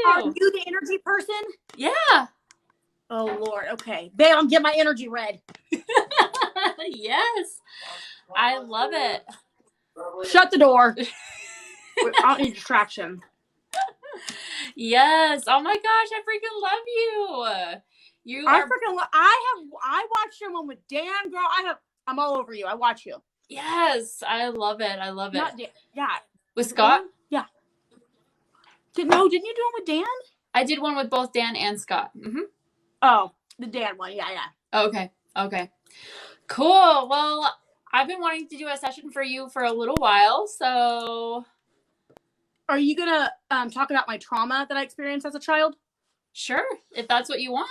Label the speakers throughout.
Speaker 1: Are
Speaker 2: you.
Speaker 1: you the energy person?
Speaker 2: Yeah.
Speaker 1: Oh, Lord. Okay. Babe, I'm getting my energy red.
Speaker 2: Yes. I love it.
Speaker 1: Shut the door. I don't need distraction.
Speaker 2: Yes. Oh my gosh, I freaking love you.
Speaker 1: I watched your one with Dan, girl. I'm all over you. I watch you.
Speaker 2: Yes, I love it. I love it.
Speaker 1: Not Dan. Yeah.
Speaker 2: With Scott?
Speaker 1: Yeah. Didn't you do one with Dan?
Speaker 2: I did one with both Dan and Scott. Mm-hmm.
Speaker 1: Oh, the Dan one. Yeah.
Speaker 2: Okay. Cool. Well, I've been wanting to do a session for you for a little while, so...
Speaker 1: Are you going to talk about my trauma that I experienced as a child?
Speaker 2: Sure, if that's what you want.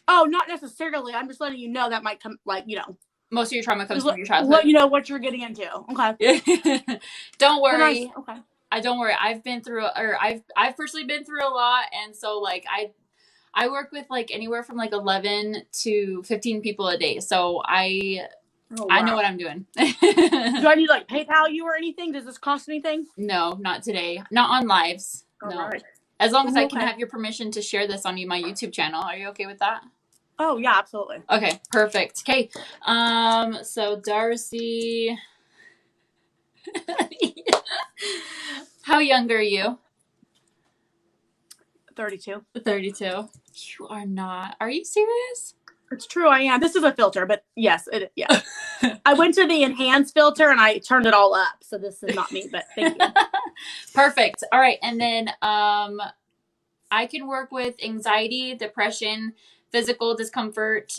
Speaker 1: Oh, not necessarily. I'm just letting you know that might come,
Speaker 2: Most of your trauma comes from your childhood.
Speaker 1: Let you know what you're getting into. Okay.
Speaker 2: Don't worry.
Speaker 1: Okay.
Speaker 2: Don't worry. I've personally been through a lot, and so I work with anywhere from 11 to 15 people a day. So I know what I'm doing.
Speaker 1: Do I need to PayPal you or anything? Does this cost anything?
Speaker 2: No, not today. Not on lives.
Speaker 1: All
Speaker 2: no.
Speaker 1: Right.
Speaker 2: As long as I can have your permission to share this on my YouTube channel. Are you okay with that?
Speaker 1: Oh yeah, absolutely.
Speaker 2: Okay, perfect. Okay. So Darcy. How young are you?
Speaker 1: 32.
Speaker 2: 32. You are not. Are you serious?
Speaker 1: It's true, I am. This is a filter, but yes, yeah. I went to the enhanced filter and I turned it all up, so this is not me, but thank you.
Speaker 2: Perfect. All right, and then I can work with anxiety, depression, physical discomfort,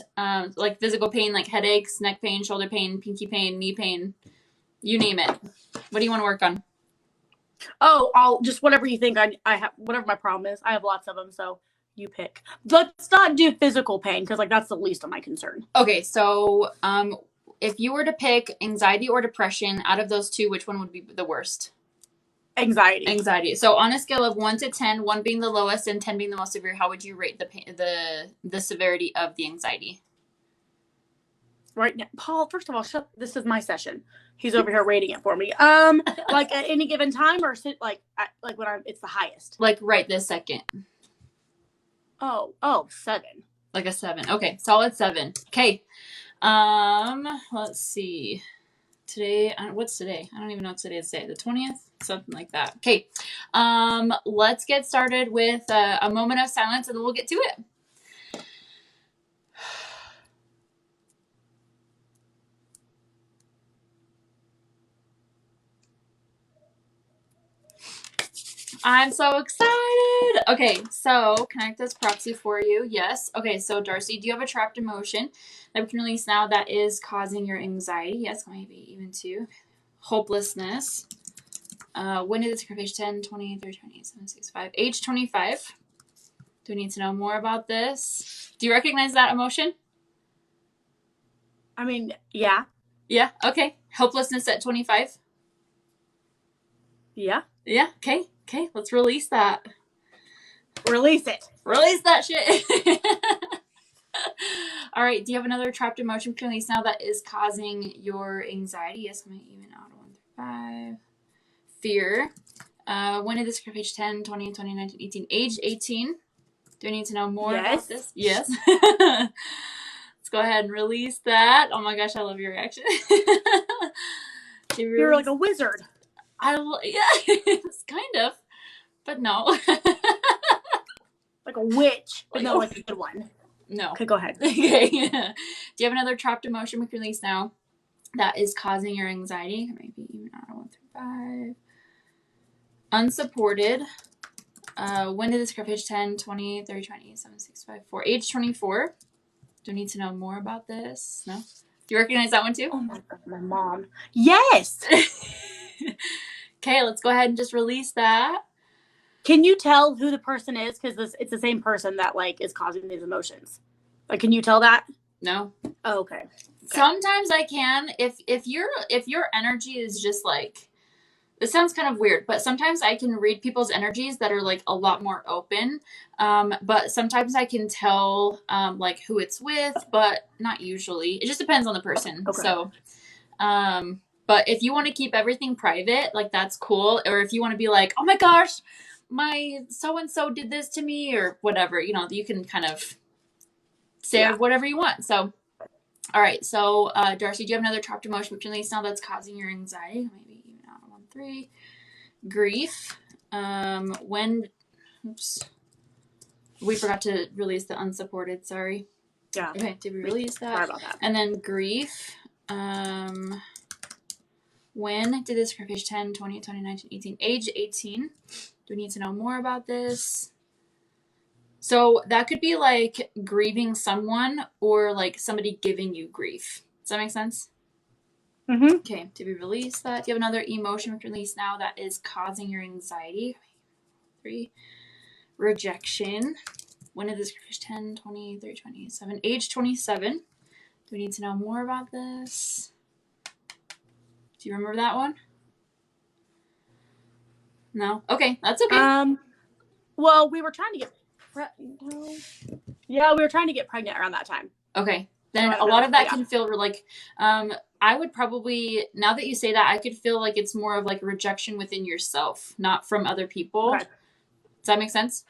Speaker 2: physical pain, like headaches, neck pain, shoulder pain, pinky pain, knee pain, you name it. What do you want to work on?
Speaker 1: Oh, I'll just whatever you think I have, whatever my problem is. I have lots of them, so you pick. Let's not do physical pain because that's the least of my concern.
Speaker 2: Okay, so if you were to pick anxiety or depression out of those two, which one would be the worst? Anxiety. So on a scale of 1 to 10, 1 being the lowest and 10 being the most severe, how would you rate the severity of the anxiety?
Speaker 1: Right now, Paul, first of all, this is my session. He's over here rating it for me. At any given time or when it's the highest?
Speaker 2: Right this second.
Speaker 1: Oh, 7.
Speaker 2: Like a 7. Okay, solid 7. Okay. Let's see. Today, what's today? I don't even know what today is. The 20th? Something like that. Okay. Let's get started with a moment of silence and then we'll get to it. I'm so excited. Okay, so can I act as proxy for you? Yes. Okay, so Darcy, do you have a trapped emotion that we can release now that is causing your anxiety? Yes, maybe even 2. Hopelessness. When did this occur? Page 10, 20, 30, 28, 7, 6, 5. Age 25. Do we need to know more about this? Do you recognize that emotion?
Speaker 1: I mean, yeah.
Speaker 2: Yeah, okay. Hopelessness at 25?
Speaker 1: Yeah.
Speaker 2: Yeah, okay. Okay, let's release that.
Speaker 1: Release it.
Speaker 2: Release that shit. All right, do you have another trapped emotion we can release now that is causing your anxiety? Yes, I'm going to even out 1 through 5. Fear. When did this occur? Page 10, 20, 20, 19, 18. Age 18. Do I need to know more about this? Yes. Let's go ahead and release that. Oh my gosh, I love your reaction.
Speaker 1: You're like a wizard.
Speaker 2: Yeah, kind of, but no.
Speaker 1: Like a witch, but no, like a good one.
Speaker 2: No.
Speaker 1: Okay, go ahead.
Speaker 2: Okay. Do you have another trapped emotion we can release now that is causing your anxiety? Maybe even out 1 through 5. Unsupported. When did this occur? Page 10, 20, 30, 20, 7, 6, 5, 4. Age 24. Do I need to know more about this? No? Do you recognize that one too?
Speaker 1: Oh my God, my mom. Yes!
Speaker 2: Okay, let's go ahead and just release that.
Speaker 1: Can you tell who the person is? Because it's the same person that is causing these emotions. Can you tell that?
Speaker 2: No.
Speaker 1: Oh, okay.
Speaker 2: Sometimes I can. If your energy is just this sounds kind of weird, but sometimes I can read people's energies that are a lot more open. But sometimes I can tell who it's with, but not usually. It just depends on the person. Okay. So, but if you want to keep everything private, that's cool. Or if you want to be oh my gosh, my so-and-so did this to me or whatever, you know, you can kind of say whatever you want. So, all right. So, Darcy, do you have another trapped emotion which release now that's causing your anxiety? Maybe even out 1, 3. Grief. Oops. We forgot to release the unsupported. Sorry.
Speaker 1: Yeah.
Speaker 2: Okay. Did we release that?
Speaker 1: Sorry about that.
Speaker 2: And then grief. When did this occur? Page 10, 20, 20, 19, 18. Age 18. Do we need to know more about this? So that could be like grieving someone or like somebody giving you grief. Does that make sense?
Speaker 1: Mm-hmm.
Speaker 2: Okay. Did we release that? Do you have another emotion we can release now that is causing your anxiety? 3. Rejection. When did this occur? Page 10, 20, 30, 27. Age 27. Do we need to know more about this? Do you remember that one? No? Okay, that's okay.
Speaker 1: Well, we were trying to get we were trying to get pregnant around that time.
Speaker 2: Okay. Then a lot of that can feel like, I would probably, now that you say that, I could feel like it's more of like rejection within yourself, not from other people.
Speaker 1: Okay.
Speaker 2: Does that make sense?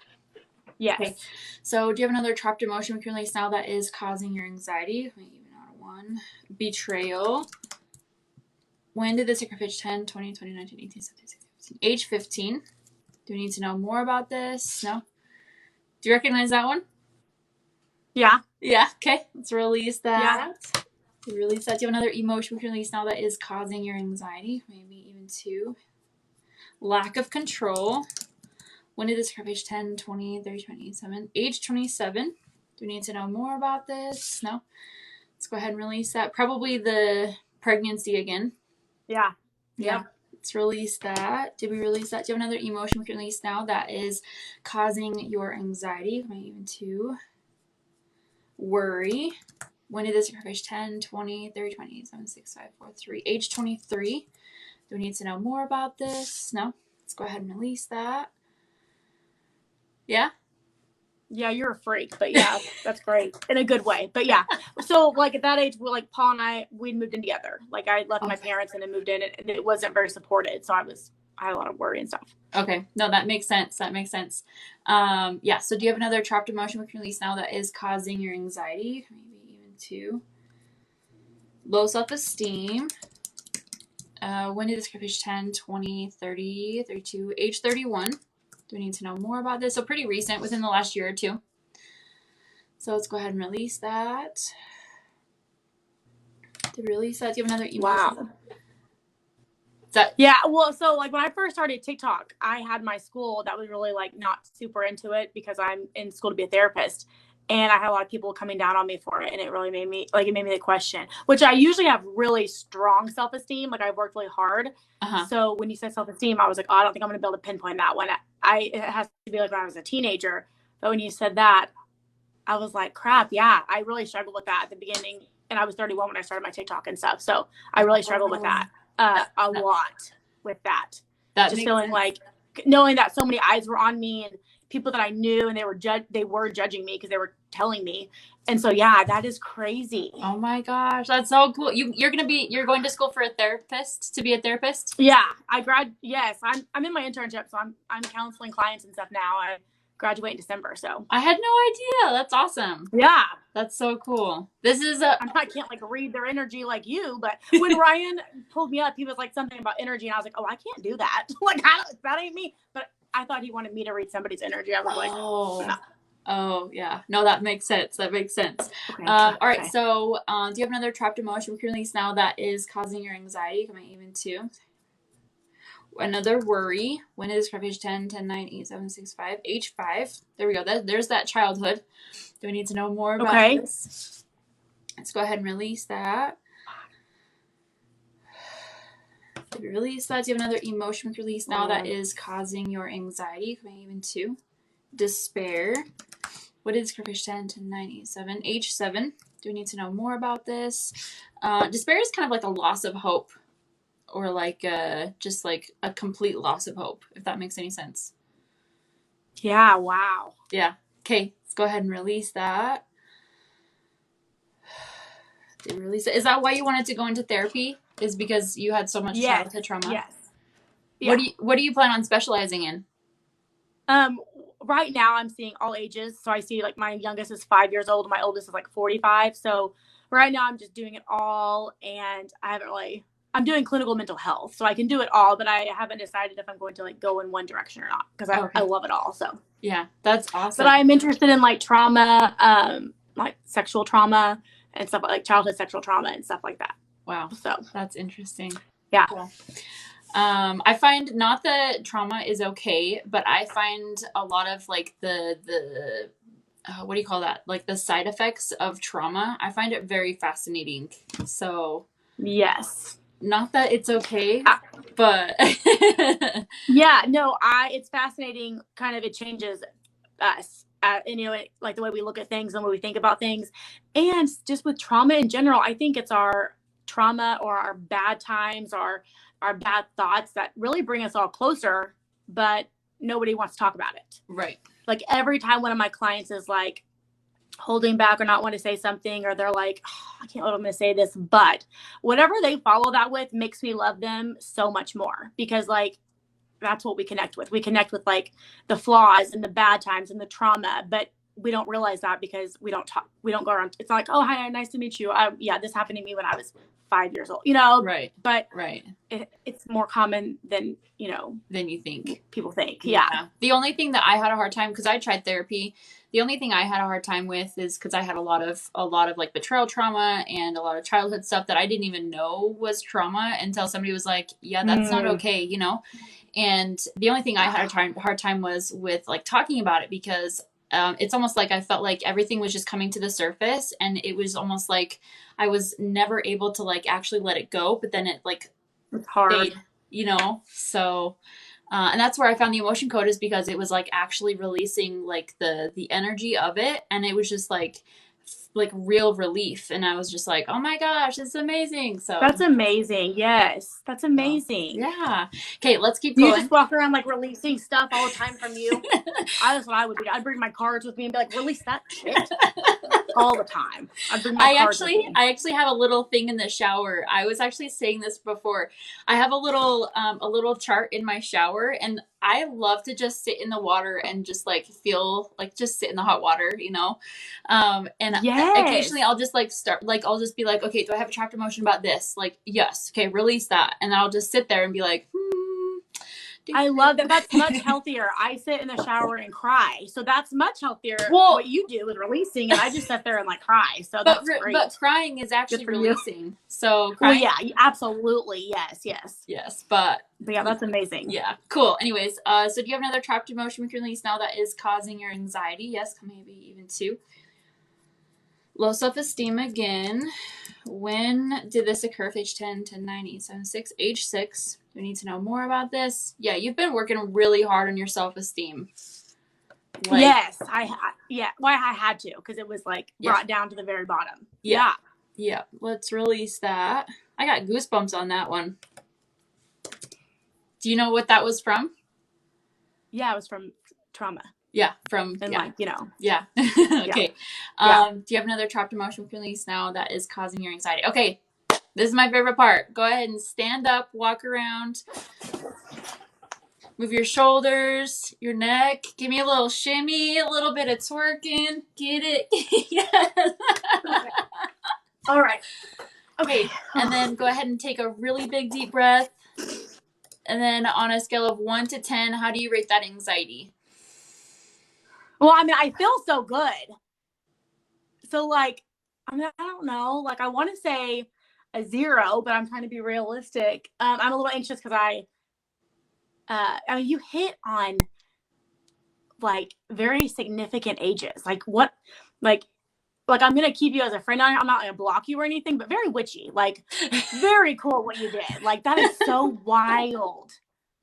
Speaker 1: Yes.
Speaker 2: Okay. So do you have another trapped emotion we can release now that is causing your anxiety? Maybe even out of 1. Betrayal. When did this occur? Page 10, 20, 20, 19, 18, 17, 16, 17. Age 15. Do we need to know more about this? No? Do you recognize that one?
Speaker 1: Yeah.
Speaker 2: Yeah. Okay. Let's release that. Yeah. Release that. Do you have another emotion we can release now that is causing your anxiety? Maybe even 2. Lack of control. When did this occur? Page 10, 20, 30, 27. Age 27. Do we need to know more about this? No? Let's go ahead and release that. Probably the pregnancy again.
Speaker 1: Yeah.
Speaker 2: Yeah. Let's release that. Did we release that? Do you have another emotion we can release now that is causing your anxiety? Maybe even 2. Worry. When did this occur? Page 10, 20, 30, 27, 6, 5, 4, 3. Age 23. Do we need to know more about this? No? Let's go ahead and release that. Yeah?
Speaker 1: Yeah, you're a freak, but yeah, that's great in a good way. But yeah, so like at that age, like Paul and we'd moved in together. Like I left my parents and then moved in, and it wasn't very supported. So I had a lot of worry and stuff.
Speaker 2: Okay, no, that makes sense. Yeah. So do you have another trapped emotion we can release now that is causing your anxiety? Maybe even 2. Low self-esteem. When did this occur? Page 10, 20, 30, 32, age 31. Do we need to know more about this? So pretty recent, within the last year or 2. So let's go ahead and release that. Did we release that? Do you have another emotion?
Speaker 1: Wow. Yeah, well, so like when I first started TikTok, I had my school that was really like not super into it because I'm in school to be a therapist. And I had a lot of people coming down on me for it. And it really made me like question, which I usually have really strong self-esteem. Like I've worked really hard. So when you said self-esteem, I was like, oh, I don't think I'm going to be able to pinpoint that one. It has to be like when I was a teenager. But when you said that, I was like, crap. Yeah, I really struggled with that at the beginning. And I was 31 when I started my TikTok and stuff. So I really struggled with that a lot with that. Just feeling like knowing that so many eyes were on me and people that I knew, and they were judging me because they were telling me. And so, yeah, that is crazy.
Speaker 2: Oh my gosh. That's so cool. You're going to school for a therapist, to be a therapist?
Speaker 1: Yeah, yes, I'm in my internship. So I'm counseling clients and stuff now. I graduate in December. So
Speaker 2: I had no idea. That's awesome.
Speaker 1: Yeah.
Speaker 2: That's so cool.
Speaker 1: I can't like read their energy like you, but when Ryan pulled me up, he was like something about energy. And I was like, oh, I can't do that. Like, that ain't me. But I thought he wanted me to read somebody's energy. I was like, no.
Speaker 2: Oh, yeah. No, that makes sense. Okay. All right. So, do you have another trapped emotion we can release now that is causing your anxiety? Coming even 2. Another worry. When it is page 10, 10, 9, 8, 7, 6, 5, age 5. There we go. There's that childhood. Do we need to know more about this? Let's go ahead and release that. Did we release that? Do you have another emotion we can release now that is causing your anxiety? Coming even 2. Despair. What is page 10, 10, 9, 8, 7, age 7. Do we need to know more about this? Despair is kind of like a loss of hope. Or like just like a complete loss of hope, if that makes any sense.
Speaker 1: Yeah, wow.
Speaker 2: Yeah. Okay, let's go ahead and release that. Did we release it? Is that why you wanted to go into therapy? Is because you had so much childhood trauma?
Speaker 1: Yes. Yeah.
Speaker 2: What do you plan on specializing in?
Speaker 1: Um, right now I'm seeing all ages. So I see like my youngest is 5 years old, and my oldest is like 45. So right now I'm just doing it all, and I'm doing clinical mental health, so I can do it all, but I haven't decided if I'm going to like go in one direction or not, because I love it all. So
Speaker 2: Yeah, that's awesome.
Speaker 1: but I'm interested in like trauma, like sexual trauma and stuff, like childhood sexual trauma and stuff like that.
Speaker 2: Wow.
Speaker 1: So
Speaker 2: that's interesting.
Speaker 1: Yeah.
Speaker 2: Cool. I find not that trauma is okay, but I find a lot of like the what do you call that? Like the side effects of trauma. I find it very fascinating. So
Speaker 1: yes.
Speaker 2: Not that it's okay, but
Speaker 1: yeah, no, it's fascinating. Kind of, it changes us, and like the way we look at things and the way we think about things, and just with trauma in general. I think it's our trauma or our bad times or our bad thoughts that really bring us all closer, but nobody wants to talk about it.
Speaker 2: Right.
Speaker 1: Like every time one of my clients is like holding back or not want to say something, or they're like, oh, I can't believe I'm going to say this, but whatever they follow that with makes me love them so much more, because like that's what we connect with. We connect with like the flaws and the bad times and the trauma, but we don't realize that because we don't talk. We don't go around. It's like, oh, hi, nice to meet you. Yeah, this happened to me when I was 5 years old.
Speaker 2: Right.
Speaker 1: But
Speaker 2: right.
Speaker 1: It's more common than
Speaker 2: than you think.
Speaker 1: People think. Yeah.
Speaker 2: The only thing that I had a hard time, because I tried therapy, the only thing I had a hard time with is because I had a lot of like betrayal trauma and a lot of childhood stuff that I didn't even know was trauma until somebody was like, yeah, that's not okay, And the only thing I had a hard time was with like talking about it, because it's almost like I felt like everything was just coming to the surface, and it was almost like I was never able to like actually let it go. But then it like
Speaker 1: it's hard,
Speaker 2: stayed, So, and that's where I found the emotion code, is because it was like actually releasing like the energy of it, and it was just like real relief, and I was just like, oh my gosh, it's amazing. So
Speaker 1: that's amazing. Yes, that's amazing.
Speaker 2: Yeah. Okay, let's keep going.
Speaker 1: You just walk around like releasing stuff all the time from you. That's what I would do. I'd bring my cards with me and be like, release that shit all the time. I'd bring my cards with me.
Speaker 2: I actually have a little thing in the shower. I was actually saying this before. I have a little chart in my shower, and I love to just sit in the water and just like feel like just sit in the hot water, And occasionally I'll just like I'll just be like, okay, do I have a trapped emotion about this? Like, yes. Okay, release that. And I'll just sit there and be like,
Speaker 1: I love that. That's much healthier. I sit in the shower and cry. So that's much healthier. What you do is releasing, and I just sit there and like cry. So that's great.
Speaker 2: But crying is actually releasing. So crying,
Speaker 1: well, yeah, absolutely. Yes.
Speaker 2: But
Speaker 1: yeah, that's amazing.
Speaker 2: Yeah. Cool. Anyways, so do you have another trapped emotion we can release now that is causing your anxiety? Yes, maybe even two. Low self-esteem again. When did this occur? Age 10, 10, 9, 8, 7, 6, age 6. We need to know more about this. Yeah, you've been working really hard on your self-esteem.
Speaker 1: Yes, Well, I had to, because it was like brought down to the very bottom.
Speaker 2: Yeah. Let's release that. I got goosebumps on that one. Do you know what that was from?
Speaker 1: Yeah, it was from trauma.
Speaker 2: Yeah, from
Speaker 1: Yeah.
Speaker 2: Okay. Do you have another trapped emotion we can release now that is causing your anxiety? Okay. This is my favorite part. Go ahead and stand up, walk around, move your shoulders, your neck. Give me a little shimmy, a little bit of twerking. Get it? Yes.
Speaker 1: Okay. All right.
Speaker 2: Okay. And then go ahead and take a really big deep breath. And then on a scale of 1 to 10, how do you rate that anxiety?
Speaker 1: Well, I mean, I feel so good. So like, I don't know. Like, I want to say a 0, but I'm trying to be realistic. I'm a little anxious because you hit on like very significant ages. Like what, like I'm going to keep you as a friend. I'm not going to block you or anything, but very witchy, like very cool what you did. Like that is so wild.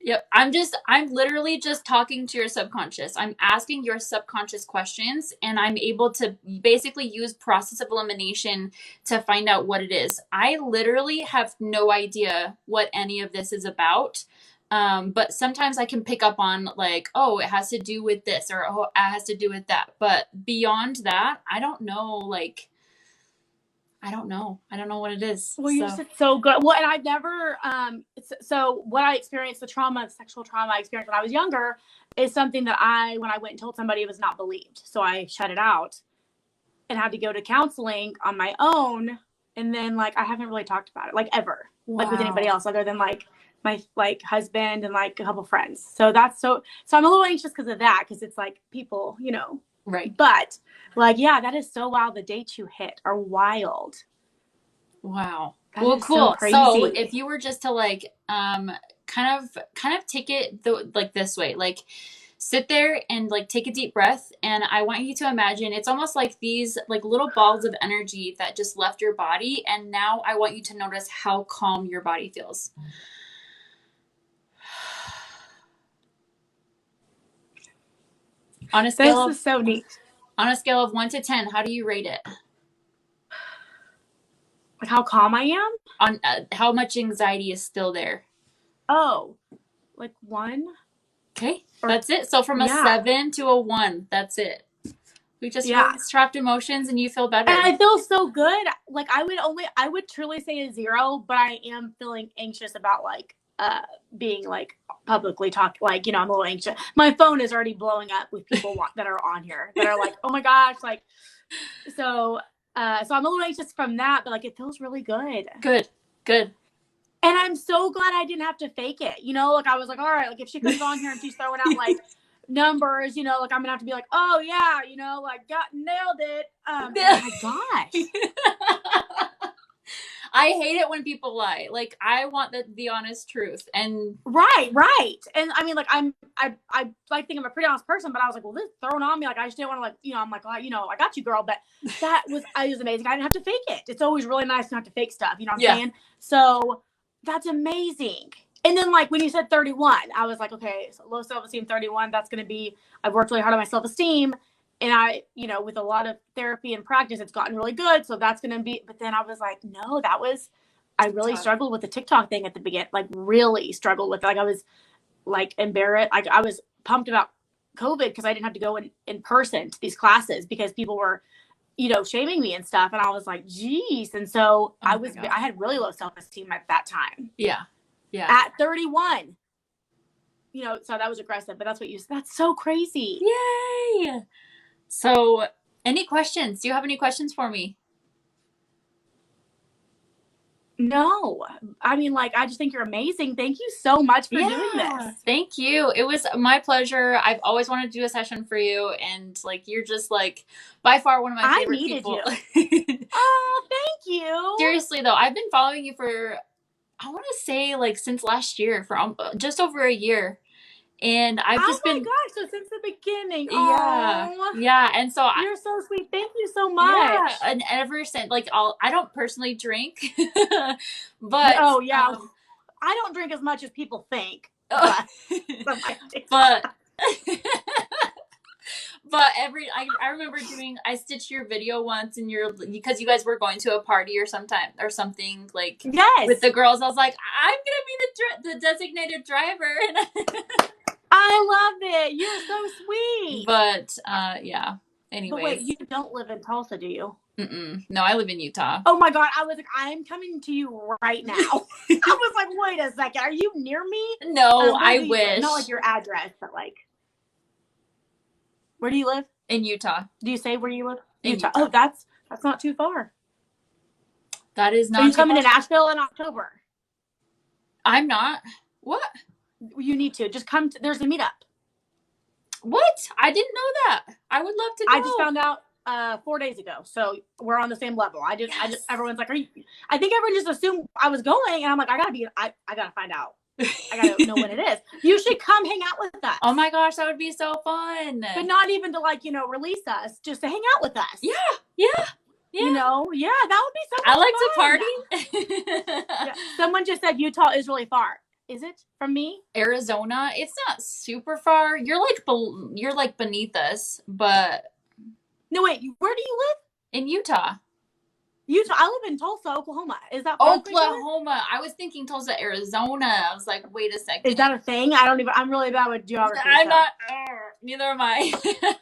Speaker 2: Yep. I'm literally just talking to your subconscious. I'm asking your subconscious questions, and I'm able to basically use process of elimination to find out what it is. I literally have no idea what any of this is about. But sometimes I can pick up on like, oh, it has to do with this, or oh, it has to do with that. But beyond that, I don't know. Like, I don't know. I don't know what it is.
Speaker 1: Well, you said so good. Well, and I've never, so what I experienced, the sexual trauma I experienced when I was younger is something that when I went and told somebody, it was not believed. So I shut it out and had to go to counseling on my own. And then like, I haven't really talked about it like ever, like with anybody else other than like my like husband and like a couple friends. So so I'm a little anxious because of that. Cause it's like people, you know,
Speaker 2: right.
Speaker 1: But like, yeah, that is so wild. The dates you hit are wild.
Speaker 2: Wow. Well, cool. So if you were just to like, kind of take it like this way, like sit there and like take a deep breath. And I want you to imagine it's almost like these like little balls of energy that just left your body. And now I want you to notice how calm your body feels. On a scale
Speaker 1: this is so neat.
Speaker 2: On a scale of 1 to 10, how do you rate it?
Speaker 1: Like how calm I am?
Speaker 2: On how much anxiety is still there?
Speaker 1: Oh, like 1.
Speaker 2: Okay, that's it. So from a 7 to a 1, that's it. We just released trapped emotions and you feel better.
Speaker 1: And I feel so good. Like I would truly say a 0, but I am feeling anxious about like being like publicly talk, like, you know, I'm a little anxious. My phone is already blowing up with people that are on here that are like, oh my gosh, like, so I'm a little anxious from that, but like it feels really good.
Speaker 2: Good.
Speaker 1: And I'm so glad I didn't have to fake it. You know, like I was like, all right, like if she comes on here and she's throwing out like numbers, you know, like I'm gonna have to be like, oh yeah, you know, like nailed it. Oh my gosh.
Speaker 2: I hate it when people lie. Like I want the honest truth. And
Speaker 1: right. And I mean, like I like think I'm a pretty honest person, but I was like, well, this is thrown on me. Like I just didn't want to like, you know, I'm like, oh, you know, I got you, girl. But it was amazing. I didn't have to fake it. It's always really nice to not have to fake stuff. You know what I'm saying? So that's amazing. And then like when you said 31, I was like, okay, so low self-esteem 31, that's going to be, I've worked really hard on my self-esteem. And I, you know, with a lot of therapy and practice, it's gotten really good. So that's going to be, but then I was like, no, I really struggled with the TikTok thing at the beginning, like really struggled with it. Like I was like embarrassed. Like I was pumped about COVID because I didn't have to go in person to these classes because people were, you know, shaming me and stuff. And I was like, geez. And so I had really low self-esteem at that time.
Speaker 2: Yeah.
Speaker 1: At 31, you know, so that was aggressive, but that's so crazy.
Speaker 2: Yay. So any questions? Do you have any questions for me?
Speaker 1: No, I mean, like, I just think you're amazing. Thank you so much for doing this.
Speaker 2: Thank you. It was my pleasure. I've always wanted to do a session for you. And like, you're just like by far one of my favorite people.
Speaker 1: You. Oh, thank you.
Speaker 2: Seriously though, I've been following you for, I want to say like since last year, for just over a year. And I've just been. Oh my
Speaker 1: gosh! So since the beginning.
Speaker 2: Yeah. And so
Speaker 1: you're so sweet. Thank you so much.
Speaker 2: Yeah, and ever since, like, I don't personally drink, but
Speaker 1: I don't drink as much as people think. But
Speaker 2: I remember I stitched your video once, and because you guys were going to a party or something like with the girls. I was like, I'm gonna be the designated driver, and
Speaker 1: I love it. You're so sweet.
Speaker 2: But yeah. Anyways.
Speaker 1: But wait, you don't live in Tulsa, do you?
Speaker 2: No, I live in Utah.
Speaker 1: Oh my God. I was like, I'm coming to you right now. I was like, wait a second. Are you near me?
Speaker 2: No, I wish.
Speaker 1: Not like your address, but like, where do you live?
Speaker 2: In Utah.
Speaker 1: Do you say where you live? In Utah. Oh, that's not too far.
Speaker 2: That is not.
Speaker 1: Are you coming to Nashville in October?
Speaker 2: I'm not. What?
Speaker 1: You need to just come. There's a meetup.
Speaker 2: What? I didn't know that. I would love to go.
Speaker 1: I just found out 4 days ago, so we're on the same level. I just everyone's like, are you? I think everyone just assumed I was going, and I'm like, I gotta find out. I gotta know when it is. You should come hang out with us.
Speaker 2: Oh my gosh, that would be so fun.
Speaker 1: But not even to like, you know, release us, just to hang out with us.
Speaker 2: Yeah.
Speaker 1: You know, that would be so much
Speaker 2: I like
Speaker 1: to party. Someone just said Utah is really far. Is it from me?
Speaker 2: Arizona, it's not super far. You're like beneath us, but
Speaker 1: no, wait. Where do you live?
Speaker 2: In Utah.
Speaker 1: I live in Tulsa, Oklahoma. Is that far?
Speaker 2: Oklahoma? I was thinking Tulsa, Arizona. I was like, wait a second.
Speaker 1: Is that a thing? I'm really bad with geography.
Speaker 2: I'm not. Neither am I.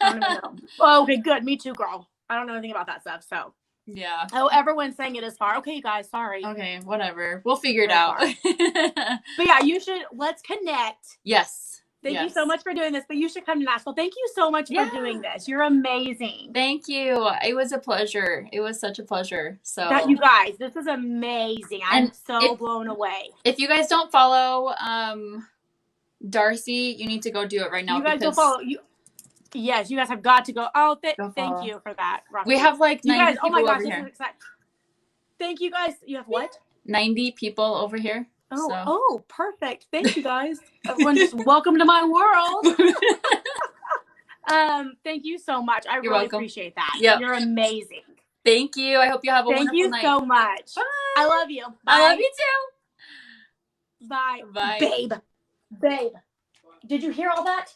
Speaker 1: I don't even know. Oh, okay, good. Me too, girl. I don't know anything about that stuff. So
Speaker 2: Yeah.
Speaker 1: Oh, everyone's saying it is far. Okay, you guys, sorry.
Speaker 2: Okay, whatever. We'll figure it
Speaker 1: Very
Speaker 2: out.
Speaker 1: But yeah, let's connect.
Speaker 2: Yes.
Speaker 1: Thank you so much for doing this, but you should come to Nashville. Thank you so much for doing this. You're amazing.
Speaker 2: Thank you. It was a pleasure. It was such a pleasure. So
Speaker 1: you guys, this is amazing. I'm so blown away.
Speaker 2: If you guys don't follow Darcy, you need to go do it right now.
Speaker 1: You guys don't follow. Yes, you guys have got to go. Oh, thank you for that. Roxy.
Speaker 2: We have like 90 people
Speaker 1: oh my gosh,
Speaker 2: over here.
Speaker 1: This is exciting. Thank you guys. You have what?
Speaker 2: 90 people over here.
Speaker 1: Oh, perfect. Thank you guys. Everyone, just welcome to my world. Thank you so much. I really appreciate that. Yep. You're amazing.
Speaker 2: Thank you. I hope you have a wonderful night.
Speaker 1: Thank you so much.
Speaker 2: Bye.
Speaker 1: I love you. Bye.
Speaker 2: I love you too.
Speaker 1: Bye.
Speaker 2: Bye.
Speaker 1: Babe. Did you hear all that?